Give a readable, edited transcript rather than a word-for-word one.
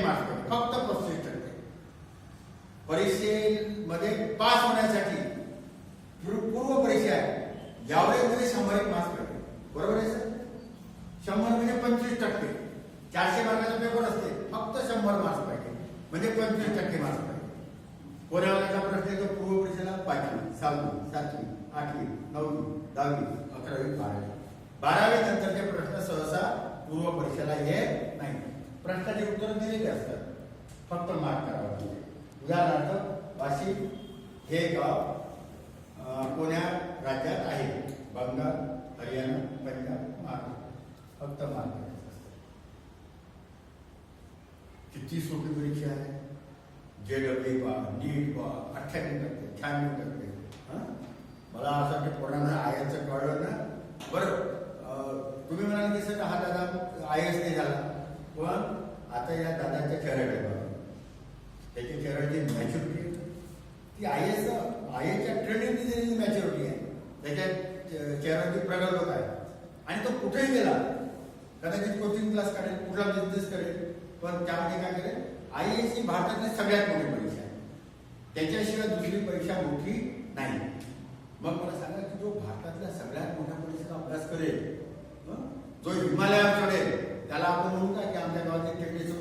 Marks पडले, फक्त 35%. परीक्षेमध्ये पास होण्यासाठी पूर्व परीक्षा आहे यावेळेमध्ये 100 मार्क्स पडले. बरोबर आहे सर? 100 म्हणजे 25%. 400 मार्काचा पेपर असते, फक्त 100 मार्क्स पाहिजे म्हणजे 25% मार्क्स पाहिजे. कोणाला प्रश्न येतो पूर्व परीक्षेला 5वी, 6वी, 7वी, 8वी, 9वी, 10वी, 11वी, 12वी. 12वी नंतरचे प्रश्न सहसा पूर्व परीक्षेला येत नाही. प्रश्नाचे उत्तर दिलेले असतात, फक्त मार्क करावं लागते. उदाहरणार्थ वाशिम हे गाव कोण्या राज्यात आहे? बंगाल, हरियाणा, पंजाब, महाराष्ट्र. फक्त मार्क करायचं असतं. किती सोपी परीक्षा आहे. JEE पा, नीट पा, 98%, 96%. मला असं वाटतं कोणाला आयएसचं कळलं ना. बरं, तुम्ही म्हणाल की सर हा दादा आयएस नाही झाला, पण आता या दादाच्या चेहऱ्याकडे बघा, त्याच्या चेहऱ्याची मॅच्युरिटी ती आयएसच्या ट्रेनिंगनी दिलेली मॅच्युरिटी आहे. त्याच्या चेहऱ्याची प्रगल्भता आहे. आणि तो कुठेही गेला, कदाचित कोचिंग क्लास करेल, कुठला बिझनेस करेल, पण त्यामध्ये काय करेल? आयएस ही भारतातली सगळ्यात मोठी परीक्षा आहे. त्याच्याशिवाय दुसरी परीक्षा मोठी नाही. मग मला सांगा की जो भारतातल्या सगळ्यात मोठ्या परीक्षेचा अभ्यास करेल, जो हिमालयावर चढेल, त्याला आपण म्हणू का की आमच्या गावात एक टेकडीचं